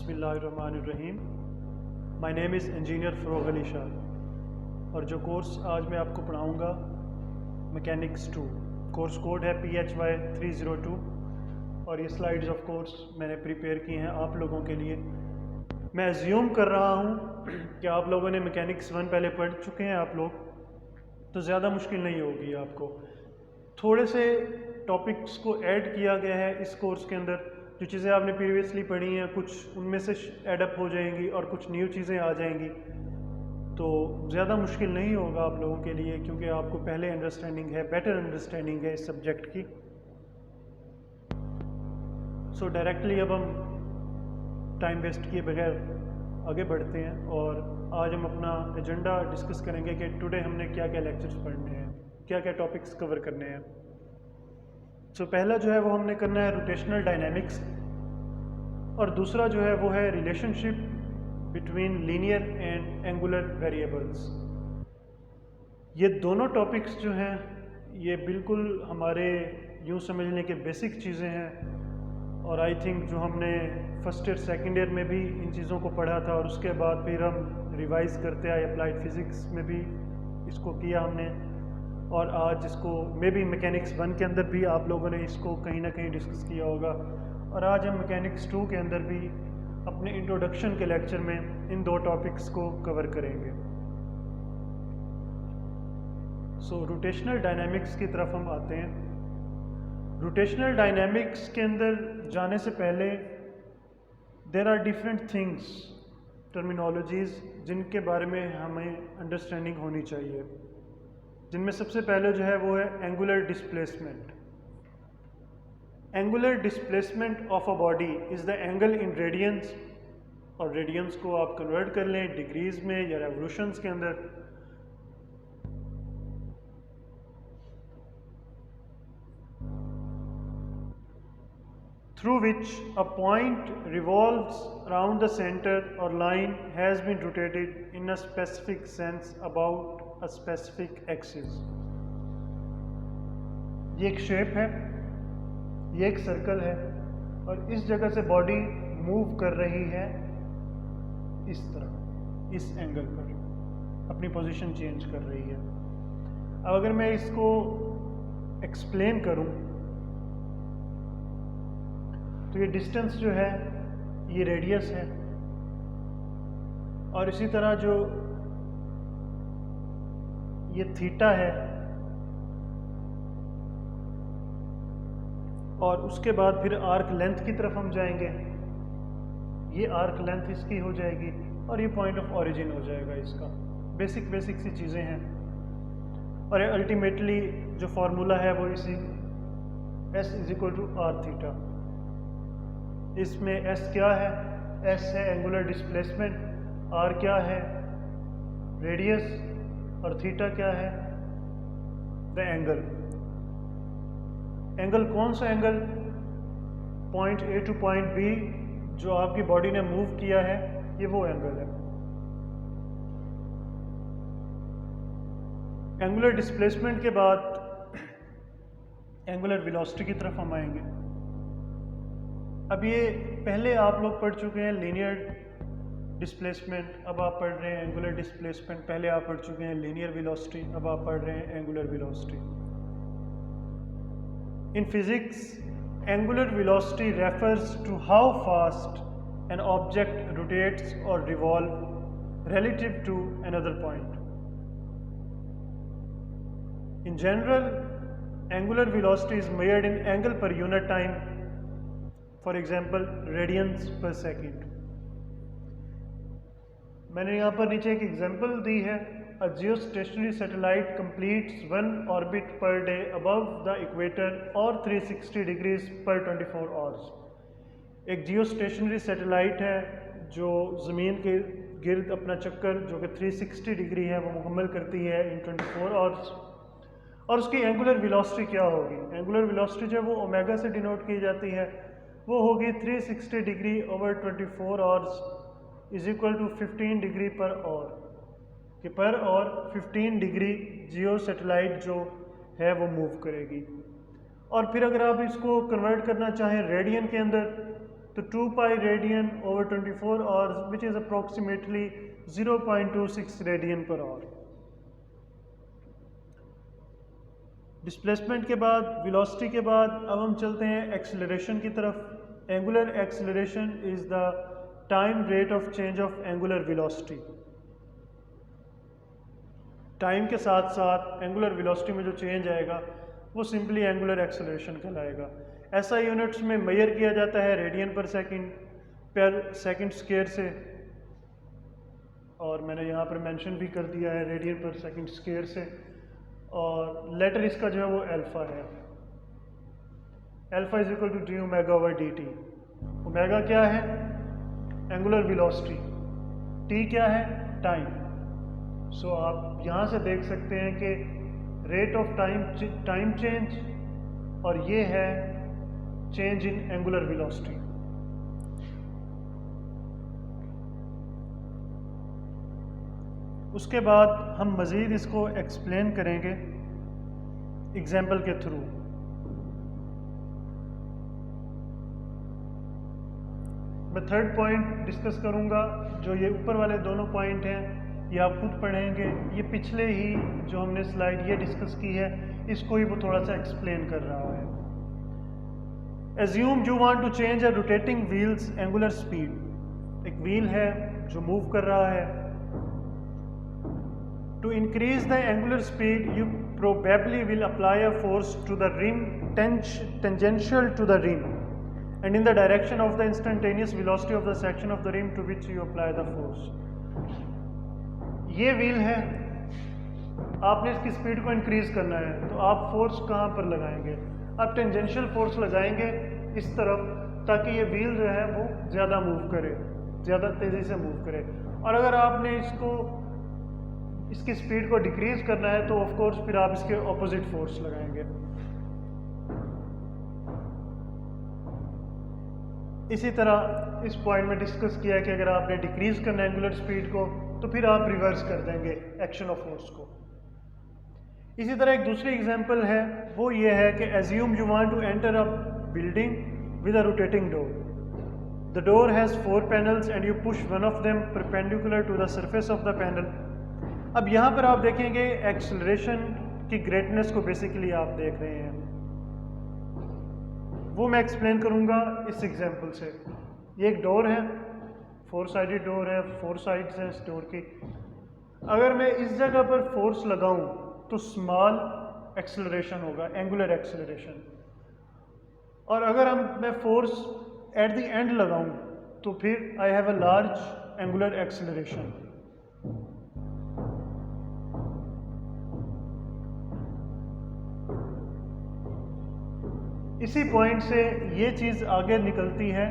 बिस्मिल्लाहिर्रहमानिर्रहीम। My name is engineer Farogh Ali Shah और जो कोर्स आज मैं आपको पढ़ाऊँगा मैकेनिक्स 2, कोर्स कोड है PHY 302 और ये स्लाइड्स ऑफ कोर्स मैंने प्रिपेयर की हैं आप लोगों के लिए। मैं एज्यूम कर रहा हूँ कि आप लोगों ने मैकेनिक्स 1 पहले पढ़ चुके हैं आप लोग, तो ज़्यादा मुश्किल नहीं होगी आपको। थोड़े से टॉपिक्स को ऐड किया गया है इस कोर्स के अंदर। जो चीज़ें आपने प्रीवियसली पढ़ी हैं कुछ उनमें से एडअप हो जाएंगी और कुछ न्यू चीज़ें आ जाएंगी, तो ज़्यादा मुश्किल नहीं होगा आप लोगों के लिए, क्योंकि आपको पहले अंडरस्टैंडिंग है, बेटर अंडरस्टैंडिंग है इस सब्जेक्ट की। सो डायरेक्टली अब हम टाइम वेस्ट किए बगैर आगे बढ़ते हैं और आज हम अपना एजेंडा डिस्कस करेंगे कि टुडे हमने क्या क्या लेक्चर्स पढ़ने हैं, क्या क्या टॉपिक्स कवर करने हैं। सो पहला जो है वो हमने करना है रोटेशनल डायनामिक्स और दूसरा जो है वो है relationship between linear and angular variables. ये दोनों टॉपिक्स जो हैं ये बिल्कुल हमारे यूँ समझने के बेसिक चीज़ें हैं और आई थिंक जो हमने फर्स्ट ईयर सेकेंड ईयर में भी इन चीज़ों को पढ़ा था और उसके बाद फिर हम रिवाइज करते आए, अप्लाइड फिज़िक्स में भी इसको किया हमने और आज इसको मे बी मैकेनिक्स 1 के अंदर भी आप लोगों ने इसको कहीं ना कहीं डिस्कस किया होगा और आज हम मैकेनिक्स 2 के अंदर भी अपने इंट्रोडक्शन के लेक्चर में इन दो टॉपिक्स को कवर करेंगे। सो रोटेशनल डायनामिक्स की तरफ हम आते हैं। रोटेशनल डायनामिक्स के अंदर जाने से पहले there are different things, terminologies जिनके बारे में हमें अंडरस्टैंडिंग होनी चाहिए, जिनमें सबसे पहले जो है वो है angular displacement. Angular displacement of a body is the angle in radiance, और रेडियंस को आप कन्वर्ट कर लें डिग्रीज में या रेवोल्यूशंस के अंदर। Through which a point revolves around the centre और line has been rotated in a specific sense about a specific axis। ये एक शेप है, ये एक सर्कल है और इस जगह से बॉडी मूव कर रही है इस तरह, इस एंगल पर अपनी पोजीशन चेंज कर रही है। अब अगर मैं इसको एक्सप्लेन करूं तो ये डिस्टेंस जो है ये रेडियस है और इसी तरह जो ये थीटा है और उसके बाद फिर आर्क लेंथ की तरफ हम जाएंगे, ये आर्क लेंथ इसकी हो जाएगी और ये पॉइंट ऑफ ओरिजिन हो जाएगा इसका। बेसिक सी चीज़ें हैं और अल्टीमेटली जो फार्मूला है वो इसी S = r थीटा। इसमें S क्या है? S है एंगुलर डिस्प्लेसमेंट, R क्या है? रेडियस, और थीटा क्या है? The angle. एंगल कौन सा angle? Point A two point B जो आपकी बॉडी ने मूव किया है, ये वो एंगल है। एंगुलर डिस्प्लेसमेंट के बाद एंगुलर वेलोसिटी की तरफ हम आएंगे। अब ये पहले आप लोग पढ़ चुके हैं लीनियर डिस्प्लेसमेंट, अब आप पढ़ रहे हैं एंगुलर डिस्प्लेसमेंट। पहले आप पढ़ चुके हैं लीनियर वेलोसिटी, अब आप पढ़ रहे हैं angular velocity. In physics angular velocity refers to how fast an object rotates और revolve relative to another point. In general, angular velocity is measured in angle per unit time, for example radians per second. मैंने यहाँ पर नीचे एक example दी है। A geostationary satellite completes one orbit per day above the equator or 360 degrees per 24 hours. एक geostationary satellite है जो ज़मीन के गिर्द अपना चक्कर जो कि 360 डिग्री है वो मुकम्मल करती है इन 24 आवर्स। और उसकी एंगुलर वेलोसिटी क्या होगी? एंगुलर वेलोसिटी जो है वो ओमेगा से डिनोट की जाती है, वो होगी 360 degree over 24 hours is equal to 15 degree per hour, कि per our 15 degree Jio satellite जो है वो मूव करेगी। और फिर अगर आप इसको कन्वर्ट करना चाहें रेडियन के अंदर, तो 2 pi radian over 24 hours which is approximately 0.26 radian per hour. Displacement के बाद, वेलोसिटी के बाद अब हम चलते हैं एक्सेलरेशन की तरफ। Angular acceleration is the time rate of change of angular velocity. Time के साथ साथ एंगुलर वेलोसिटी में जो चेंज आएगा वो सिंपली एंगुलर एक्सेलरेशन कहलाएगा। ऐसा यूनिट्स में मेजर किया जाता है रेडियन पर सेकंड स्क्वायर से, और मैंने यहाँ पर मेंशन भी कर दिया है रेडियन पर सेकंड स्क्वायर से, और लेटर इसका जो है वो अल्फा है। Alpha is equal to d omega over d t. Omega क्या है? Angular velocity. टी क्या है? टाइम। सो आप यहाँ से देख सकते हैं कि रेट ऑफ टाइम चेंज, और ये है चेंज इन एंगुलर वेलोसिटी। उसके बाद हम मज़ीद इसको एक्सप्लेन करेंगे एग्जाम्पल के थ्रू। मैं थर्ड पॉइंट डिस्कस करूंगा। जो ये ऊपर वाले दोनों पॉइंट हैं ये आप खुद पढ़ेंगे। ये पिछले ही जो हमने स्लाइड ये डिस्कस की है इसको ही वो थोड़ा सा एक्सप्लेन कर रहा है। Assume you want to change a rotating wheel's angular speed। एक व्हील है जो मूव कर रहा है। To increase the angular speed, you probably will apply a force to the rim tangential to the rim and in the direction of the instantaneous velocity of the section of the rim to which you apply the force। ये wheel है, आपने इसकी speed को increase करना है, तो आप force कहाँ पर लगाएंगे? आप टेंजेंशियल फोर्स लगाएंगे इस तरफ, ताकि ये व्हील जो है वो ज़्यादा मूव करे, ज़्यादा तेज़ी से मूव करे। और अगर आपने इसकी स्पीड को डिक्रीज करना है तो ऑफ कोर्स फिर आप इसके ऑपोजिट फोर्स लगाएंगे। इसी तरह इस पॉइंट में डिस्कस किया है कि अगर आपने डिक्रीज करना है एंगुलर स्पीड को तो फिर आप रिवर्स कर देंगे एक्शन ऑफ फोर्स को। इसी तरह एक दूसरी एग्जांपल है, वो ये है कि assume you want to enter a building with a rotating door। The door has 4 panels and you push one of them perpendicular to the surface of the panel। अब यहाँ पर आप देखेंगे एक्सेलरेशन की ग्रेटनेस को बेसिकली आप देख रहे हैं, वो मैं एक्सप्लेन करूँगा इस एग्जांपल से। ये एक डोर है, 4 साइडेड डोर है, 4 साइड्स हैं इस डोर की। अगर मैं इस जगह पर फोर्स लगाऊं तो स्मॉल एक्सेलरेशन होगा, एंगुलर एक्सेलरेशन। और अगर मैं फोर्स एट द एंड लगाऊं तो फिर I have a large angular acceleration. इसी पॉइंट से ये चीज़ आगे निकलती है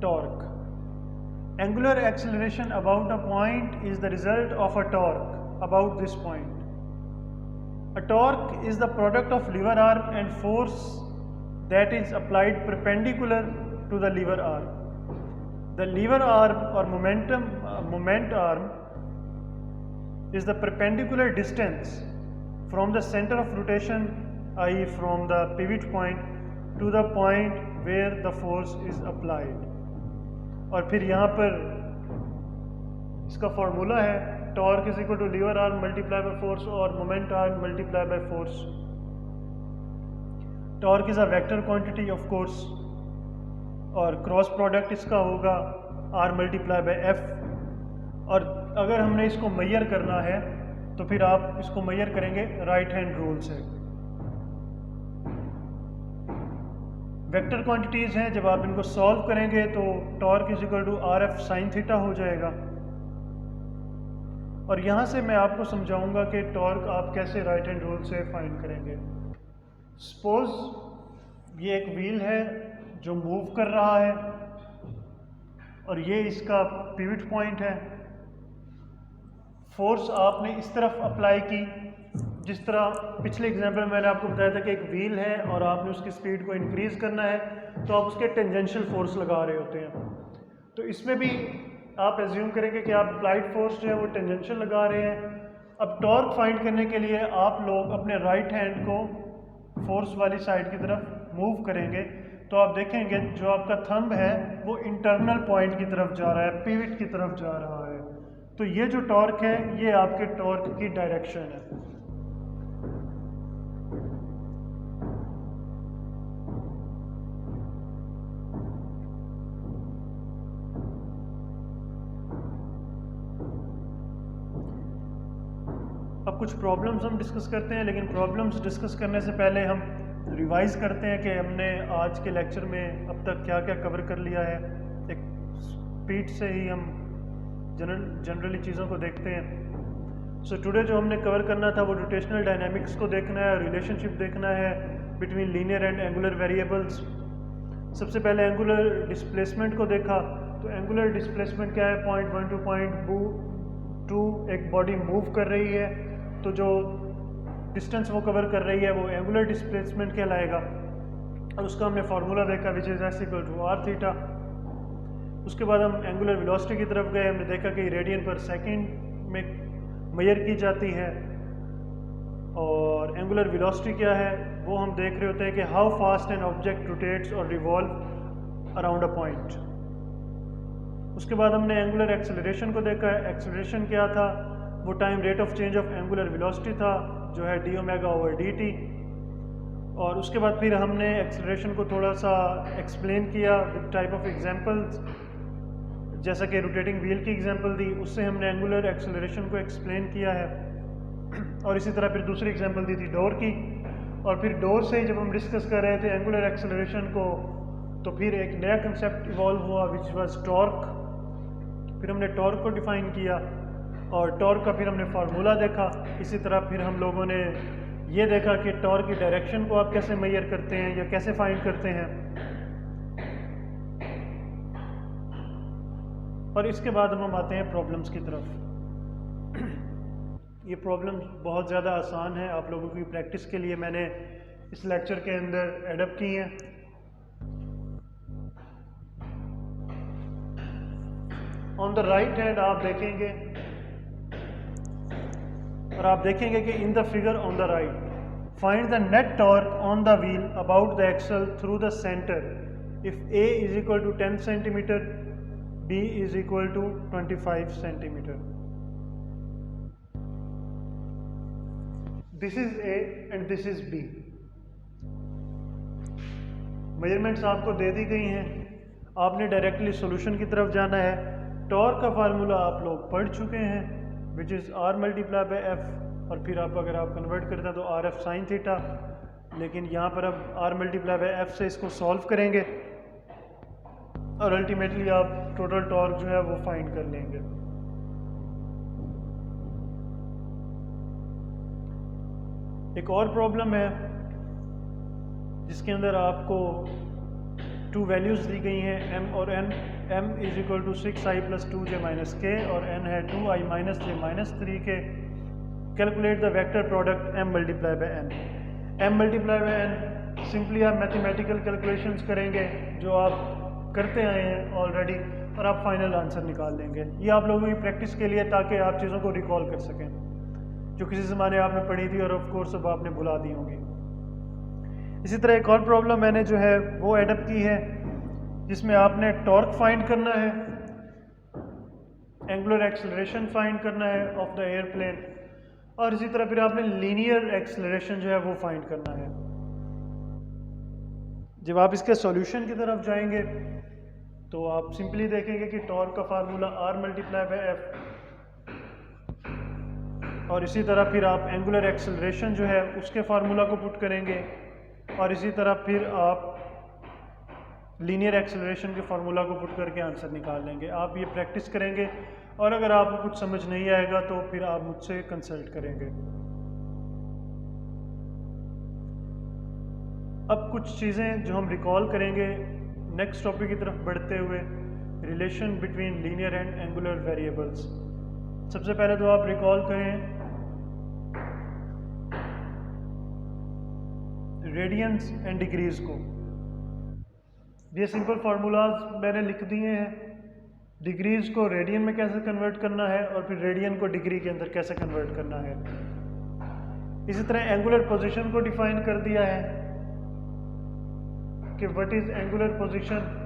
torque. Angular acceleration about a point is the result of a torque about this point. A torque is the product of lever arm and force that is applied perpendicular to the lever arm. The lever arm or moment arm is the perpendicular distance from the center of rotation, i.e. from the pivot point to the point where the force is applied। और फिर यहाँ पर इसका formula है torque is equal to lever arm multiply by force और moment arm multiply by force. Torque is a vector quantity of course, और cross product इसका होगा आर मल्टीप्लाई बाय एफ। और अगर हमने इसको मेजर करना है तो फिर आप इसको मेजर करेंगे राइट हैंड रूल से। वेक्टर क्वांटिटीज़ हैं, जब आप इनको सॉल्व करेंगे तो torque is equal to r F sine theta हो जाएगा। और यहाँ से मैं आपको समझाऊंगा कि टॉर्क आप कैसे राइट हैंड रूल से फाइंड करेंगे। सपोज ये एक व्हील है जो मूव कर रहा है और ये इसका पिवट पॉइंट है। फोर्स आपने इस तरफ अप्लाई की, जिस तरह पिछले एग्जांपल में मैंने आपको बताया था कि एक व्हील है और आपने उसकी स्पीड को इंक्रीज करना है तो आप उसके टेंजेंशियल फोर्स लगा रहे होते हैं। तो इसमें भी आप एज्यूम करेंगे कि आप अप्लाइड फोर्स जो है वो टेंजेंशियल लगा रहे हैं। अब टॉर्क फाइंड करने के लिए आप लोग अपने राइट हैंड को फोर्स वाली साइड की तरफ मूव करेंगे तो आप देखेंगे जो आपका थंब है वो इंटरनल पॉइंट की तरफ जा रहा है, पिवट की तरफ जा रहा है। तो ये जो टॉर्क है ये आपके टॉर्क की डायरेक्शन है। अब कुछ प्रॉब्लम्स हम डिस्कस करते हैं, लेकिन प्रॉब्लम्स डिस्कस करने से पहले हम रिवाइज करते हैं कि हमने आज के लेक्चर में अब तक क्या क्या कवर कर लिया है। एक स्पीड से ही हम जनरली चीज़ों को देखते हैं। सो टुडे जो हमने कवर करना था वो रोटेशनल डायनामिक्स को देखना है, रिलेशनशिप देखना है between linear and angular variables. सबसे पहले एंगुलर डिस्प्लेसमेंट को देखा। तो एंगुलर डिस्प्लेसमेंट क्या है, पॉइंट 1 टू पॉइंट 2 एक बॉडी मूव कर रही है, तो जो डिस्टेंस वो कवर कर रही है वो एंगुलर डिस्प्लेसमेंट कहलाएगा। और उसका हमने फार्मूला देखा which is s equal to r theta. उसके बाद हम एंगुलर वेलोसिटी की तरफ गए, हमने देखा कि रेडियन पर सेकंड में मेजर की जाती है। और एंगुलर वेलोसिटी क्या है वो हम देख रहे होते हैं कि how fast an object rotates और रिवॉल्व अराउंड अ पॉइंट। उसके बाद हमने एंगुलर एक्सेलरेशन को देखा है। एक्सेलरेशन क्या था, वो time rate of change of angular velocity था जो है D omega over d T. और उसके बाद फिर हमने एक्सेलरेशन को थोड़ा सा एक्सप्लेन किया विद टाइप ऑफ एग्जांपल्स, जैसा कि रोटेटिंग व्हील की एग्जांपल दी, उससे हमने एंगुलर एक्सेलरेशन को एक्सप्लेन किया है। और इसी तरह फिर दूसरी एग्जांपल दी थी डोर की। और फिर डोर से जब हम डिस्कस कर रहे थे एंगुलर एक्सेलरेशन को, तो फिर एक नया कंसेप्ट इवॉल्व हुआ विच वाज टॉर्क। फिर हमने टॉर्क को डिफाइन किया और टॉर्क का फिर हमने फार्मूला देखा। इसी तरह फिर हम लोगों ने ये देखा कि टॉर्क की डायरेक्शन को आप कैसे मेजर करते हैं या कैसे फाइंड करते हैं। और इसके बाद हम आते हैं प्रॉब्लम्स की तरफ। ये प्रॉब्लम बहुत ज़्यादा आसान है, आप लोगों की प्रैक्टिस के लिए मैंने इस लेक्चर के अंदर एडप्ट की हैं। ऑन द राइट हैंड आप देखेंगे और आप देखेंगे कि in the figure on the right find the net torque on the wheel about the axle through the centre if a is equal to 10 centimetre, b is equal to 25 centimetre. This is a and this is b. Measurements आपको दे दी गई हैं, आपने directly solution की तरफ जाना है। Torque का फार्मूला आप लोग पढ़ चुके हैं which is r multiply by F, और फिर आप अगर आप कन्वर्ट करते हैं तो आर एफ साइन थीटा। लेकिन यहाँ पर अब आर मल्टीप्लाई बाय एफ से इसको सॉल्व करेंगे और अल्टीमेटली आप टोटल टॉर्क जो है वो फाइंड कर लेंगे। एक और प्रॉब्लम है जिसके अंदर आपको 2 वैल्यूज़ दी गई हैं m और n। m is equal to 6i plus 2j minus k और n है 2i minus j minus 3k। Calculate the vector product m multiply by n। m multiply by n simply आप mathematical calculations करेंगे जो आप करते आए हैं already, और आप फाइनल आंसर निकाल लेंगे। ये आप लोगों की प्रैक्टिस के लिए ताकि आप चीज़ों को रिकॉल कर सकें जो किसी ज़माने आपने पढ़ी थी और ऑफ कोर्स अब आपने भुला दी होंगी। इसी तरह एक और प्रॉब्लम मैंने जो है वो एडप्ट की है जिसमें आपने टॉर्क फाइंड करना है, एंगुलर एक्सेलरेशन फाइंड करना है ऑफ द एयरप्लेन, और इसी तरह फिर आपने लीनियर एक्सेलरेशन जो है वो फाइंड करना है। जब आप इसके सॉल्यूशन की तरफ जाएंगे तो आप सिंपली देखेंगे कि टॉर्क का formula r multiply by F, और इसी तरह फिर आप एंगुलर एक्सेलरेशन जो है उसके फार्मूला को पुट करेंगे, और इसी तरह फिर आप लीनियर एक्सेलरेशन के फार्मूला को पुट करके आंसर निकाल लेंगे। आप ये प्रैक्टिस करेंगे और अगर आपको कुछ समझ नहीं आएगा तो फिर आप मुझसे कंसल्ट करेंगे। अब कुछ चीज़ें जो हम रिकॉल करेंगे नेक्स्ट टॉपिक की तरफ बढ़ते हुए, relation between linear and angular variables. सबसे पहले तो आप रिकॉल करें रेडियंस एंड डिग्रीज को। ये सिंपल फार्मूलाज मैंने लिख दिए हैं। डिग्रीज को रेडियन में कैसे कन्वर्ट करना है और फिर रेडियन को डिग्री के अंदर कैसे कन्वर्ट करना है। इसी तरह एंगुलर पोजीशन को डिफाइन कर दिया है। कि what is angular position.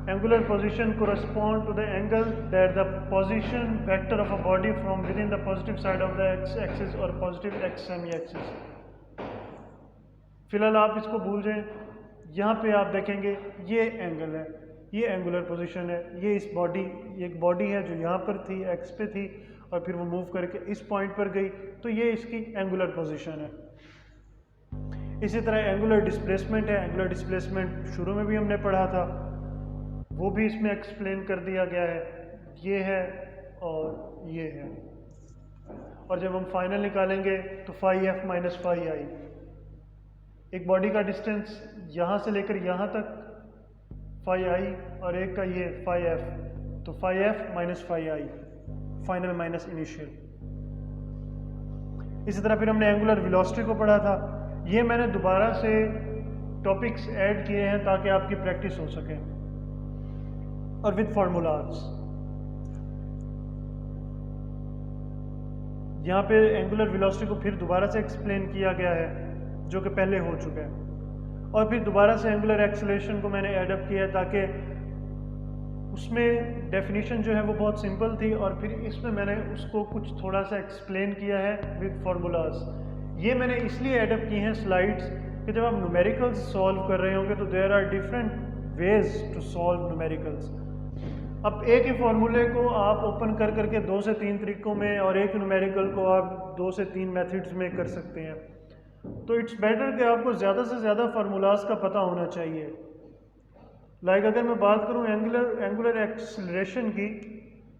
Angular position correspond to the angle that the position vector of a body from within the positive side of the x axis or positive x semi axis। फिलहाल आप इसको भूल जाएं। यहाँ पे आप देखेंगे ये एंगल है, ये एंगुलर पोजीशन है, ये इस बॉडी, एक बॉडी है जो यहाँ पर थी, एक्स पे थी और फिर वो मूव करके इस पॉइंट पर गई, तो ये इसकी एंगुलर पोजीशन है। इसी तरह एंगुलर डिस्प्लेसमेंट है। एंगुलर डिस्प्लेसमेंट शुरू में भी हमने पढ़ा था, वो भी इसमें एक्सप्लेन कर दिया गया है। ये है और ये है, और जब हम फाइनल निकालेंगे तो फाई एफ माइनस फाई आई। एक बॉडी का डिस्टेंस यहाँ से लेकर यहाँ तक फाई आई और एक का ये फाई एफ, तो फाई एफ माइनस फाई आई, फाइनल माइनस इनिशियल। इसी तरह फिर हमने एंगुलर वेलोसिटी को पढ़ा था। ये मैंने दोबारा से टॉपिक्स ऐड किए हैं ताकि आपकी प्रैक्टिस हो सके और विद फार्मूलाज। यहाँ पे एंगुलर वेलोसिटी को फिर दोबारा से एक्सप्लेन किया गया है जो कि पहले हो चुका है, और फिर दोबारा से एंगुलर एक्सेलरेशन को मैंने एड अप किया है ताकि उसमें डेफिनेशन जो है वो बहुत सिंपल थी, और फिर इसमें मैंने उसको कुछ थोड़ा सा एक्सप्लेन किया है विद फार्मूलाज। ये मैंने इसलिए एड अप की हैं स्लाइड्स कि जब आप न्यूमेरिकल्स सॉल्व कर रहे होंगे तो there are different ways to solve numericals. अब एक ही फॉर्मूले को आप ओपन कर करके 2 से 3 तरीकों में और एक न्यूमेरिकल को आप 2 से 3 मेथड्स में कर सकते हैं, तो इट्स बेटर कि आपको ज़्यादा से ज़्यादा फार्मूलाज का पता होना चाहिए। लाइक अगर मैं बात करूं एंगुलर एक्सेलरेशन की,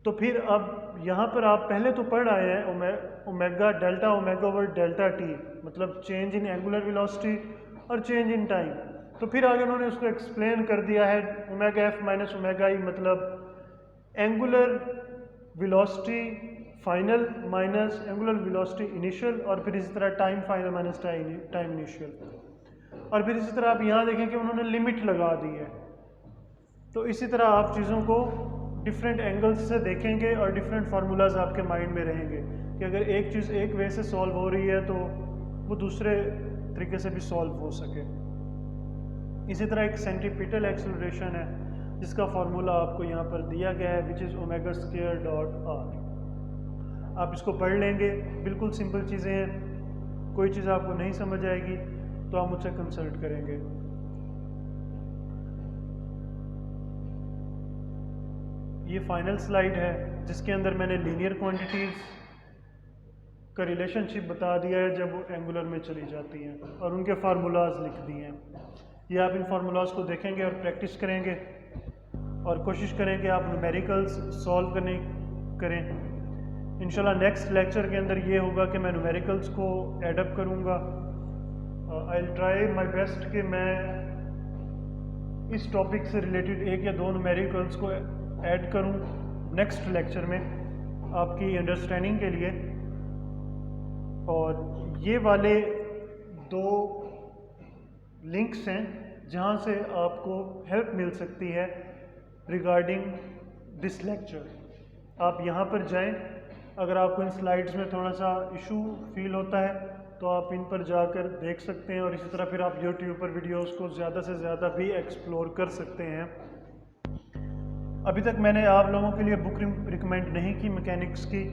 तो फिर अब यहाँ पर आप पहले तो पढ़ आए हैं omega delta omega over delta T, मतलब चेंज इन एंगुलर वेलोसिटी और चेंज इन टाइम। तो फिर आगे उन्होंने उसको एक्सप्लेन कर दिया है ओमेगा एफ माइनस ओमेगा ई, मतलब angular velocity final minus angular velocity initial, और फिर इसी तरह time final minus time initial. और फिर इसी तरह आप यहाँ देखें कि उन्होंने लिमिट लगा दी है। तो इसी तरह आप चीज़ों को डिफरेंट एंगल्स से देखेंगे और डिफरेंट फार्मूलाज आपके माइंड में रहेंगे कि अगर एक चीज़ एक वे से सॉल्व हो रही है तो वो दूसरे तरीके से भी सॉल्व हो सके। इसी तरह एक सेंट्रीपिटल एक्सेलरेशन है जिसका फार्मूला आपको यहाँ पर दिया गया है, which is omega square dot are. आप इसको पढ़ लेंगे, बिल्कुल सिंपल चीज़ें हैं। कोई चीज़ आपको नहीं समझ आएगी तो आप मुझसे कंसल्ट करेंगे। ये फाइनल स्लाइड है जिसके अंदर मैंने लीनियर क्वांटिटीज़ का रिलेशनशिप बता दिया है जब वो एंगुलर में चली जाती हैं, और उनके फार्मूलाज लिख दिए हैं। ये आप इन फार्मूलाज को देखेंगे और प्रैक्टिस करेंगे और कोशिश करें कि आप न्यूमेरिकल्स सॉल्व करें। इंशाल्लाह नेक्स्ट लेक्चर के अंदर ये होगा कि मैं न्यूमेरिकल्स को एडअप करूँगा। I will try my best कि मैं इस टॉपिक से रिलेटेड 1 या 2 न्यूमेरिकल्स को ऐड करूँ नेक्स्ट लेक्चर में आपकी अंडरस्टैंडिंग के लिए। और ये वाले 2 लिंक्स हैं जहाँ से आपको हेल्प मिल सकती है रिगार्डिंग दिस लेक्चर। आप यहाँ पर जाएं। अगर आपको इन स्लाइड्स में थोड़ा सा इशू फील होता है तो आप इन पर जाकर देख सकते हैं, और इसी तरह फिर आप यूट्यूब पर वीडियोस को ज़्यादा से ज़्यादा भी एक्सप्लोर कर सकते हैं। अभी तक मैंने आप लोगों के लिए बुक रिकमेंड नहीं की मैकेनिक्स की,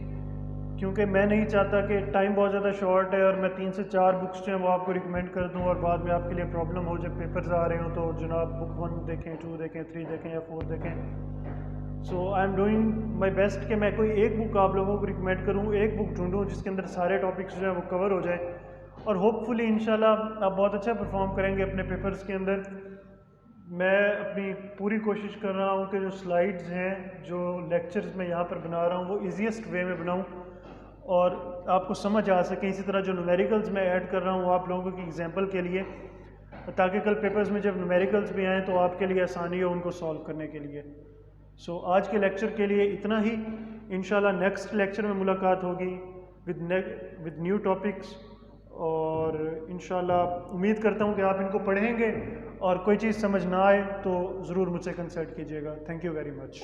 क्योंकि मैं नहीं चाहता कि टाइम बहुत ज़्यादा शॉर्ट है और मैं 3 से 4 बुक्स जो हैं वो आपको रिकमेंड कर दूं और बाद में आपके लिए प्रॉब्लम हो, जब पेपर्स आ रहे हो तो जनाब बुक 1 देखें, 2 देखें, 3 देखें या 4 देखें। So I am doing my best कि मैं कोई एक बुक आप लोगों को रिकमेंड करूँ, एक बुक ढूंढूँ जिसके अंदर सारे टॉपिक्स जो है वो कवर हो जाए, और होपफुली इंशाल्लाह आप बहुत अच्छा परफॉर्म करेंगे अपने पेपर्स के अंदर। मैं अपनी पूरी कोशिश कर रहा हूँ कि जो स्लाइड्स हैं, जो लेक्चर्स मैं यहाँ पर बना रहा हूँ, वो ईजीएस्ट वे में बनाऊँ और आपको समझ आ सके। इसी तरह जो न्यूमेरिकल्स मैं ऐड कर रहा हूँ आप लोगों की एग्जांपल के लिए, ताकि कल पेपर्स में जब न्यूमेरिकल्स भी आएँ तो आपके लिए आसानी हो उनको सॉल्व करने के लिए। सो आज के लेक्चर के लिए इतना ही। इंशाल्लाह नेक्स्ट लेक्चर में मुलाकात होगी विद न्यू टॉपिक्स, और इंशाल्लाह उम्मीद करता हूँ कि आप इनको पढ़ेंगे और कोई चीज़ समझ ना आए तो ज़रूर मुझसे कंसल्ट कीजिएगा। Thank you very much.